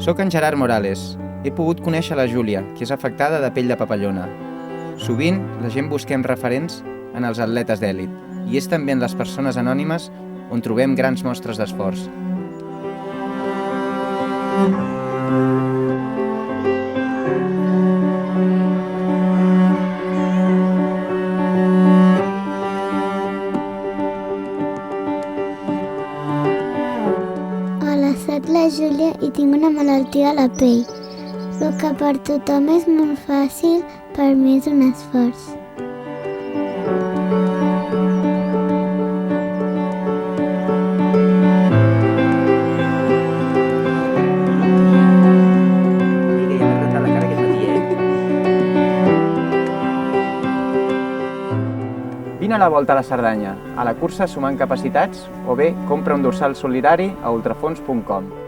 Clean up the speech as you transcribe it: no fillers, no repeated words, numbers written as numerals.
Soc en Gerard Morales. He pogut conèixer la Júlia, que és afectada de pell de papallona. Sovint, la gent busquem referents en els atletes d'èlit, i és també en les persones anònimes on trobem grans mostres d'esforç. Hola, soc la Júlia i tinc una malaltia a la pell. El que per tothom és molt fàcil, per mi és un esforç. Vine a la Volta a la Cerdanya, a la cursa Sumant Capacitats, o bé compra un dorsal solidari a ultrafons.com.